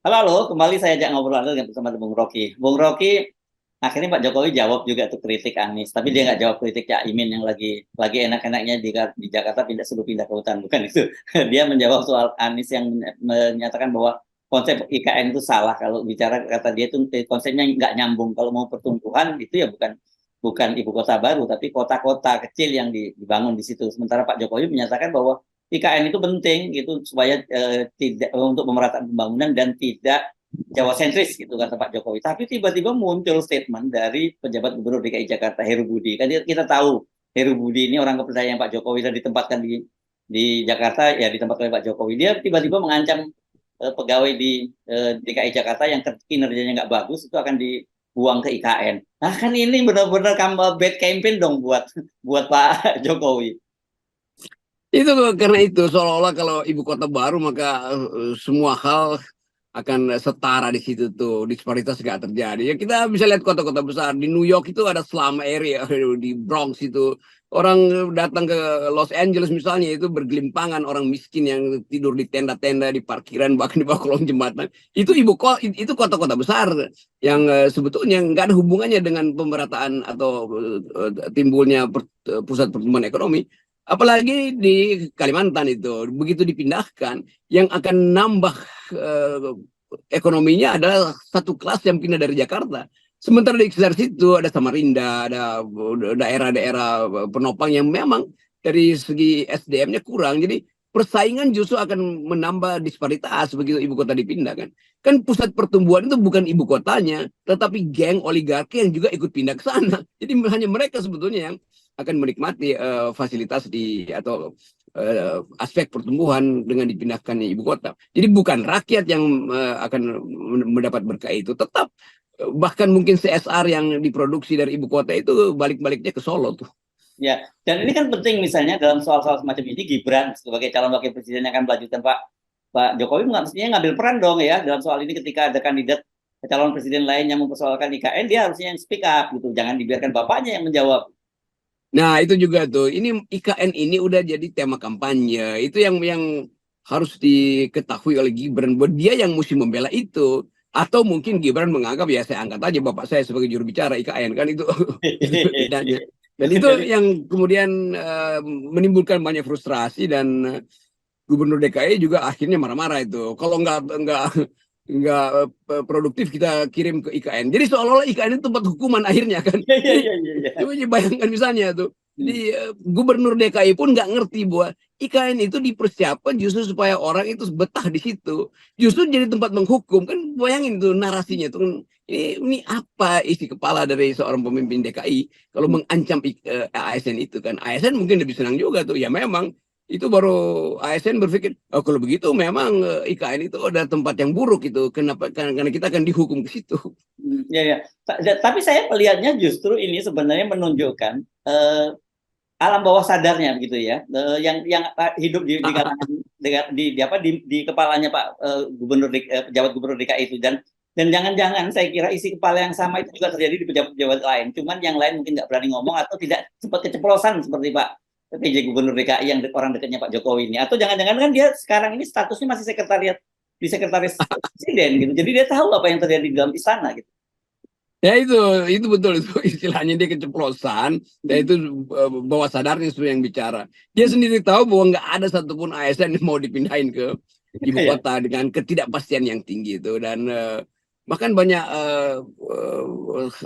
Halo, halo, kembali saya ajak ngobrol dengan bersama Bung Rocky. Bung Rocky, akhirnya Pak Jokowi jawab juga tuh kritik Anies, tapi dia nggak jawab kritik Cak Imin yang lagi enak-enaknya di Jakarta suruh pindah ke hutan, bukan itu. Dia menjawab soal Anies yang menyatakan bahwa konsep IKN itu salah. Kalau bicara kata dia itu konsepnya nggak nyambung. Kalau mau pertumbuhan itu ya bukan bukan ibu kota baru, tapi kota-kota kecil yang dibangun di situ. Sementara Pak Jokowi menyatakan bahwa IKN itu penting gitu supaya tidak untuk pemerataan pembangunan dan tidak Jawa sentris gitu kata Pak Jokowi. Tapi tiba-tiba muncul statement dari pejabat Gubernur DKI Jakarta Heru Budi. Kan kita tahu Heru Budi ini orang kepercayaan Pak Jokowi dan ditempatkan di Jakarta ya ditempatkan oleh Pak Jokowi. Dia tiba-tiba mengancam pegawai di DKI Jakarta yang kinerjanya nggak bagus itu akan dibuang ke IKN. Nah kan ini benar-benar bad campaign dong buat buat Pak Jokowi. Itu karena itu seolah-olah kalau ibu kota baru maka semua hal akan setara di situ tuh, disparitas nggak terjadi. Ya kita bisa lihat kota-kota besar di New York itu ada slum area, di Bronx itu orang datang ke Los Angeles misalnya itu bergelimpangan orang miskin yang tidur di tenda-tenda di parkiran bahkan di bawah kolong jembatan. Itu kota-kota besar yang sebetulnya nggak ada hubungannya dengan pemerataan atau timbulnya pusat pertumbuhan ekonomi. Apalagi di Kalimantan itu, begitu dipindahkan, yang akan nambah ekonominya adalah satu kelas yang pindah dari Jakarta. Sementara di sekitar situ ada Samarinda, ada daerah-daerah penopang yang memang dari segi SDM-nya kurang. Jadi persaingan justru akan menambah disparitas begitu ibu kota dipindahkan. Kan pusat pertumbuhan itu bukan ibu kotanya, tetapi geng oligarki yang juga ikut pindah ke sana. Jadi hanya mereka sebetulnya yang akan menikmati fasilitas atau aspek pertumbuhan dengan dipindahkannya ibu kota. Jadi bukan rakyat yang akan mendapat berkah itu, tetap bahkan mungkin CSR yang diproduksi dari ibu kota itu balik-baliknya ke Solo tuh. Ya, dan ini kan penting misalnya dalam soal-soal semacam ini Gibran sebagai calon wakil presiden yang akan melanjutkan Pak Jokowi mestinya ngambil peran dong ya dalam soal ini ketika ada kandidat calon presiden lain yang mempersoalkan IKN dia harusnya yang speak up gitu, jangan dibiarkan bapaknya yang menjawab. Nah, itu juga tuh. Ini IKN ini udah jadi tema kampanye. Itu yang harus diketahui oleh Gibran. Bahwa dia yang mesti membela itu. Atau mungkin Gibran menganggap ya saya angkat aja bapak saya sebagai juru bicara IKN. Kan itu bedanya. Dan itu Jadi, yang kemudian menimbulkan banyak frustrasi dan Gubernur DKI juga akhirnya marah-marah itu. Kalau nggak produktif kita kirim ke IKN. Jadi seolah-olah IKN itu tempat hukuman akhirnya kan. ya, ya, Jadi ya, ya, ya. coba bayangkan misalnya tuh. Hmm. Jadi Gubernur DKI pun nggak ngerti bahwa IKN itu dipersiapkan justru supaya orang itu betah di situ. Justru jadi tempat menghukum. Kan bayangin tuh narasinya tuh. Ini apa isi kepala dari seorang pemimpin DKI kalau mengancam ASN itu kan. ASN mungkin lebih senang juga tuh. Ya memang itu baru ASN berpikir, oh kalau begitu memang IKN itu ada tempat yang buruk itu. Kenapa? Karena kita akan dihukum ke situ. Ya, ya. Tapi saya melihatnya justru ini sebenarnya menunjukkan alam bawah sadarnya begitu ya, yang hidup di kalangan di kepalanya Pak pejabat Gubernur DKI itu dan jangan-jangan saya kira isi kepala yang sama itu juga terjadi di pejabat-pejabat lain, cuman yang lain mungkin nggak berani ngomong atau tidak sempat keceplosan seperti Pak PJ Gubernur DKI yang orang dekatnya Pak Jokowi ini, atau jangan-jangan kan dia sekarang ini statusnya masih sekretaris presiden gitu, jadi dia tahu apa yang terjadi di dalam istana gitu. Ya itu betul itu istilahnya dia keceplosan. Dan itu bawah sadarnya itu yang bicara. Dia sendiri tahu bahwa nggak ada satupun ASN yang mau dipindahin ke ibu Ya. kota dengan ketidakpastian yang tinggi itu. Dan bahkan banyak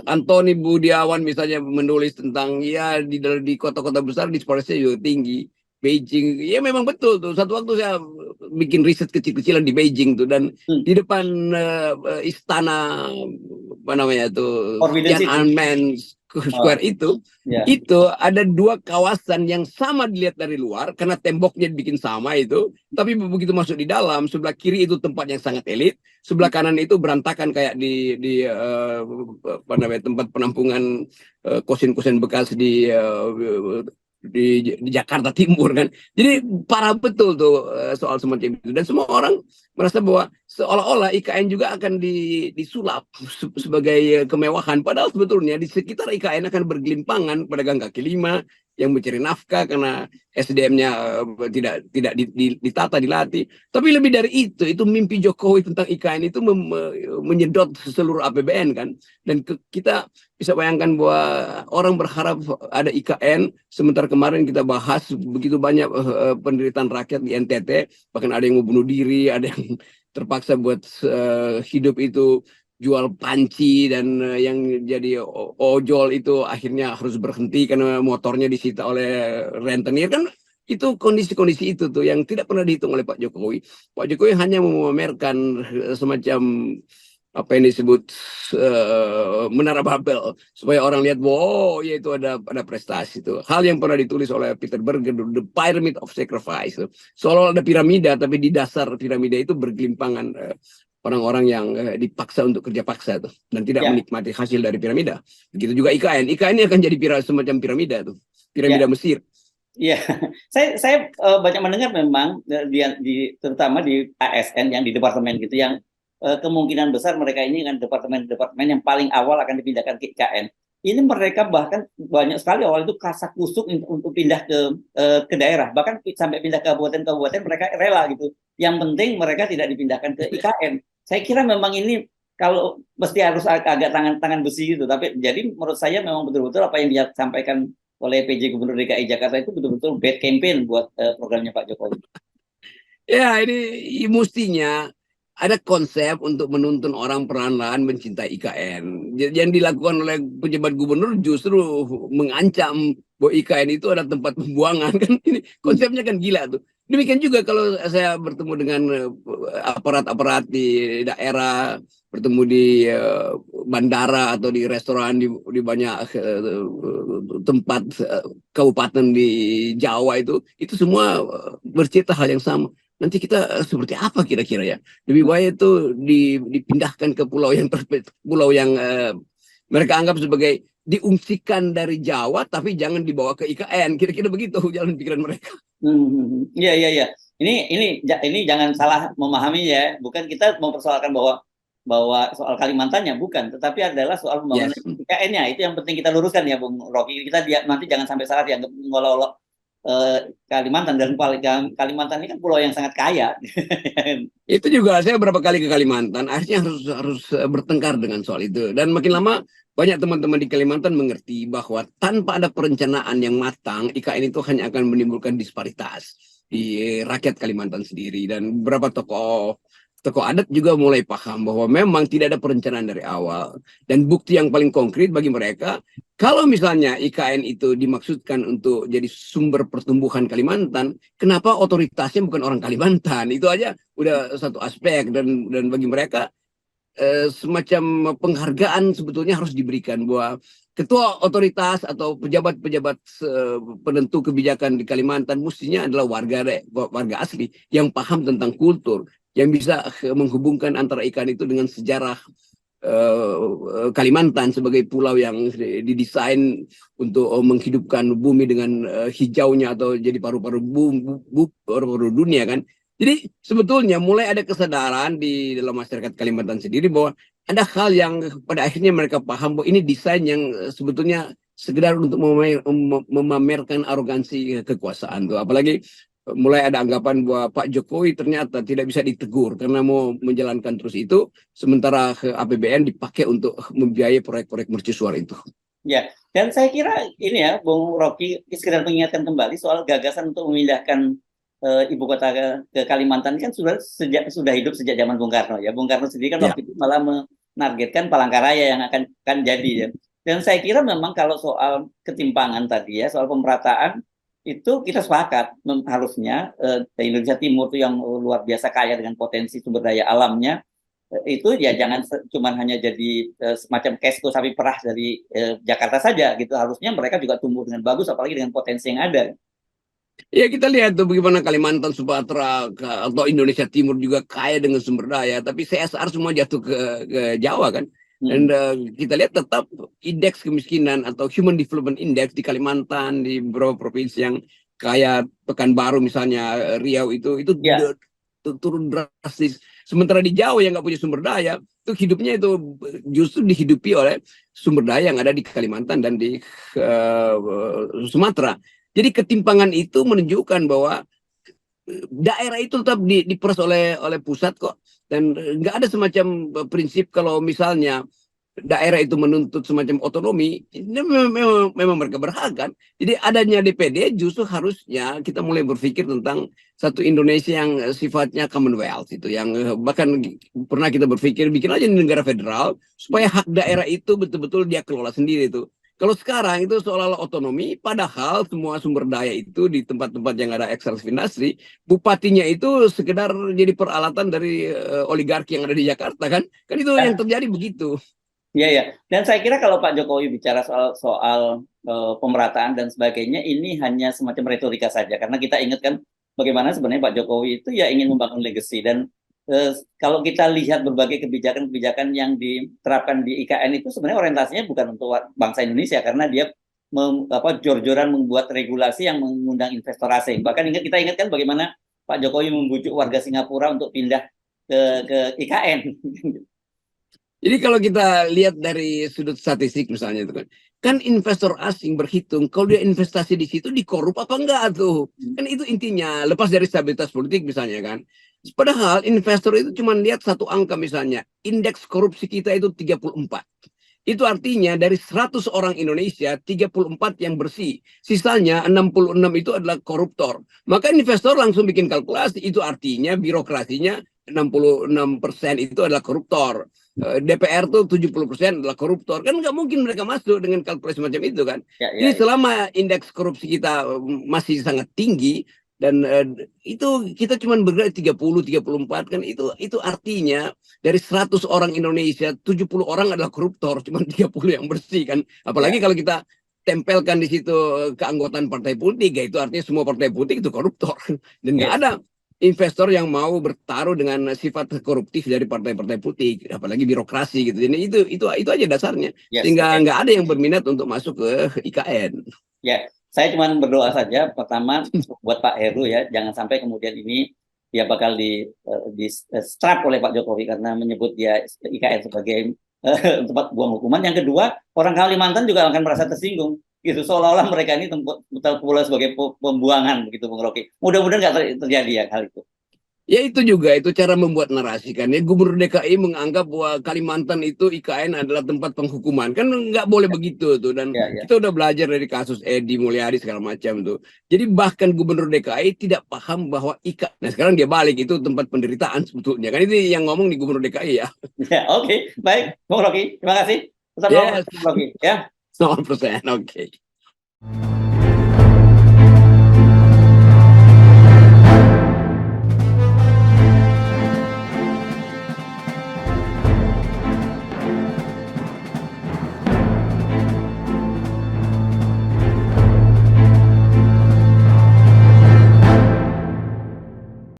Antoni Budiawan misalnya menulis tentang ya di kota-kota besar disparitasnya juga tinggi. Beijing, ya memang betul tuh. Satu waktu saya bikin riset kecil-kecilan di Beijing tuh dan Hmm. di depan istana apa namanya tuh Forbidden City. Tiananmen Oh, Square ya. itu ada dua kawasan yang sama dilihat dari luar karena temboknya dibikin sama itu, tapi begitu masuk di dalam sebelah kiri itu tempat yang sangat elit, sebelah kanan itu berantakan kayak di apa namanya tempat penampungan kosin-kosin bekas di Jakarta Timur kan. Jadi parah betul tuh soal semacam itu dan semua orang merasa bahwa seolah-olah IKN juga akan disulap sebagai kemewahan. Padahal sebetulnya di sekitar IKN akan bergelimpangan pedagang kaki lima yang mencari nafkah karena SDM-nya tidak ditata, dilatih. Tapi lebih dari itu mimpi Jokowi tentang IKN itu menyedot seluruh APBN kan. Dan kita bisa bayangkan bahwa orang berharap ada IKN, sementara kemarin kita bahas begitu banyak penderitaan rakyat di NTT, bahkan ada yang mau bunuh diri, ada yang terpaksa buat hidup itu jual panci, dan yang jadi ojol itu akhirnya harus berhenti karena motornya disita oleh rentenir kan. Itu kondisi-kondisi itu tuh yang tidak pernah dihitung oleh Pak Jokowi. Pak Jokowi hanya memamerkan semacam apa yang disebut menara Babel supaya orang lihat bahwa ya itu ada prestasi itu. Hal yang pernah ditulis oleh Peter Berger, The Pyramid of Sacrifice. Seolah ada piramida, tapi di dasar piramida itu bergelimpangan orang-orang yang dipaksa untuk kerja paksa tuh dan tidak menikmati hasil dari piramida. Begitu juga IKN. IKN ini akan jadi semacam piramida tuh, piramida Mesir. Iya, saya banyak mendengar memang terutama di ASN yang di departemen gitu yang kemungkinan besar mereka ini kan departemen yang paling awal akan dipindahkan ke IKN. Ini mereka bahkan banyak sekali awal itu kasak kusuk untuk pindah ke daerah, bahkan sampai pindah ke kabupaten mereka rela gitu. Yang penting mereka tidak dipindahkan ke IKN. Saya kira memang ini kalau mesti harus agak tangan besi gitu. Tapi jadi menurut saya memang betul-betul apa yang disampaikan oleh PJ Gubernur DKI Jakarta itu betul-betul bad campaign buat programnya Pak Jokowi. Ya, ini mestinya ada konsep untuk menuntun orang perlahan-lahan mencintai IKN. Yang dilakukan oleh pejabat gubernur justru mengancam bahwa IKN itu ada tempat pembuangan kan. Ini konsepnya kan gila tuh. Demikian juga kalau saya bertemu dengan aparat-aparat di daerah, bertemu di bandara atau di restoran di banyak tempat kabupaten di Jawa, itu semua bercerita hal yang sama. Nanti kita seperti apa kira-kira ya? Lebih baik itu dipindahkan ke pulau yang mereka anggap sebagai diungsikan dari Jawa, tapi jangan dibawa ke IKN. Kira-kira begitu jalan pikiran mereka. Iya. Ini jangan salah memahami ya. Bukan kita mempersoalkan bahwa soal Kalimantannya, bukan, tetapi adalah soal pembangunan IKN-nya. Itu yang penting kita luruskan ya, Bung Rocky. Kita nanti jangan sampai salah dianggap ngolok-olok Kalimantan, dan Kalimantan ini kan pulau yang sangat kaya. Itu juga saya berapa kali ke Kalimantan, akhirnya harus bertengkar dengan soal itu. Dan makin lama banyak teman-teman di Kalimantan mengerti bahwa tanpa ada perencanaan yang matang, IKN itu hanya akan menimbulkan disparitas di rakyat Kalimantan sendiri. Dan beberapa tokoh adat juga mulai paham bahwa memang tidak ada perencanaan dari awal. Dan bukti yang paling konkret bagi mereka, kalau misalnya IKN itu dimaksudkan untuk jadi sumber pertumbuhan Kalimantan, kenapa otoritasnya bukan orang Kalimantan? Itu aja udah satu aspek. Dan bagi mereka semacam penghargaan sebetulnya harus diberikan bahwa ketua otoritas atau pejabat-pejabat penentu kebijakan di Kalimantan mestinya adalah warga asli yang paham tentang kultur, yang bisa menghubungkan antara IKN itu dengan sejarah Kalimantan sebagai pulau yang didesain untuk menghidupkan bumi dengan hijaunya atau jadi paru-paru dunia kan. Jadi sebetulnya mulai ada kesadaran di dalam masyarakat Kalimantan sendiri bahwa ada hal yang pada akhirnya mereka paham bahwa ini desain yang sebetulnya sekedar untuk memamerkan arogansi kekuasaan tuh. Apalagi mulai ada anggapan bahwa Pak Jokowi ternyata tidak bisa ditegur karena mau menjalankan terus itu, sementara APBN dipakai untuk membiayai proyek-proyek mercusuar itu. Ya, dan saya kira ini ya, Bung Rocky, sekedar mengingatkan kembali soal gagasan untuk memindahkan ibu kota ke Kalimantan kan sudah hidup sejak zaman Bung Karno ya. Bung Karno sendiri kan waktu itu malah menargetkan Palangkaraya yang akan jadi ya. Dan saya kira memang kalau soal ketimpangan tadi ya, soal pemerataan itu kita sepakat harusnya Indonesia Timur itu yang luar biasa kaya dengan potensi sumber daya alamnya, itu ya jangan cuma hanya jadi semacam kesko sapi perah dari Jakarta saja gitu. Harusnya mereka juga tumbuh dengan bagus, apalagi dengan potensi yang ada. Ya kita lihat tuh bagaimana Kalimantan, Sumatera atau Indonesia Timur juga kaya dengan sumber daya, tapi CSR semua jatuh ke Jawa kan. Dan kita lihat tetap indeks kemiskinan atau Human Development Index di Kalimantan, di beberapa provinsi yang kaya Pekanbaru misalnya, Riau itu turun drastis. Sementara di Jawa yang nggak punya sumber daya, itu hidupnya itu justru dihidupi oleh sumber daya yang ada di Kalimantan dan di Sumatera. Jadi ketimpangan itu menunjukkan bahwa daerah itu tetap diperas oleh pusat kok, dan nggak ada semacam prinsip kalau misalnya daerah itu menuntut semacam otonomi, ini memang mereka berhak kan. Jadi adanya DPD justru harusnya kita mulai berpikir tentang satu Indonesia yang sifatnya Commonwealth itu, yang bahkan pernah kita berpikir bikin aja negara federal supaya hak daerah itu betul-betul dia kelola sendiri itu. Kalau sekarang itu seolah-olah otonomi, padahal semua sumber daya itu di tempat-tempat yang ada ekstraksi industri, bupatinya itu sekedar jadi peralatan dari oligarki yang ada di Jakarta kan. Kan itu yang terjadi begitu. Iya, ya. Dan saya kira kalau Pak Jokowi bicara soal pemerataan dan sebagainya, ini hanya semacam retorika saja. Karena kita ingat kan bagaimana sebenarnya Pak Jokowi itu ya ingin membangun legacy. Dan kalau kita lihat berbagai kebijakan-kebijakan yang diterapkan di IKN itu sebenarnya orientasinya bukan untuk bangsa Indonesia, karena dia jor-joran membuat regulasi yang mengundang investor asing. Bahkan kita ingat kan bagaimana Pak Jokowi membujuk warga Singapura untuk pindah ke IKN. Jadi kalau kita lihat dari sudut statistik misalnya itu kan investor asing berhitung kalau dia investasi di situ dikorup apa enggak tuh. Kan itu intinya, lepas dari stabilitas politik misalnya kan. Padahal investor itu cuma lihat satu angka misalnya, indeks korupsi kita itu 34. Itu artinya dari 100 orang Indonesia, 34 yang bersih. Sisanya 66 itu adalah koruptor. Maka investor langsung bikin kalkulasi, itu artinya birokrasinya 66% itu adalah koruptor. DPR tuh 70% adalah koruptor. Kan nggak mungkin mereka masuk dengan kalkulasi macam itu kan. Jadi selama indeks korupsi kita masih sangat tinggi, dan itu kita cuma bergerak 30-34 kan, itu artinya dari 100 orang Indonesia 70 orang adalah koruptor, cuma 30 yang bersih kan. Apalagi kalau kita tempelkan di situ keanggotaan partai politik, ya itu artinya semua partai politik itu koruptor. Dan nggak ada investor yang mau bertaruh dengan sifat koruptif dari partai-partai politik, apalagi birokrasi gitu. Jadi itu aja dasarnya. Sehingga nggak ada yang berminat untuk masuk ke IKN. Ya, saya cuma berdoa saja pertama buat Pak Heru ya, jangan sampai kemudian ini dia bakal di strap oleh Pak Jokowi karena menyebut dia IKN sebagai tempat buang hukuman. Yang kedua, orang Kalimantan juga akan merasa tersinggung gitu, seolah-olah mereka ini tempat pula sebagai pembuangan begitu, Bung Rocky. Mudah-mudahan nggak terjadi ya hal itu. Ya itu juga, itu cara membuat narasi kan. Ya, Gubernur DKI menganggap bahwa Kalimantan itu IKN adalah tempat penghukuman. Kan nggak boleh begitu tuh. Dan kita udah belajar dari kasus Edi Mulyadi segala macam tuh. Jadi bahkan Gubernur DKI tidak paham bahwa IKN. Nah sekarang dia balik, itu tempat penderitaan sebetulnya. Kan itu yang ngomong di Gubernur DKI ya. Ya, oke. Baik, Bung Rocky. Terima kasih. Tetap Bung Rocky. Ya. 100%, oke.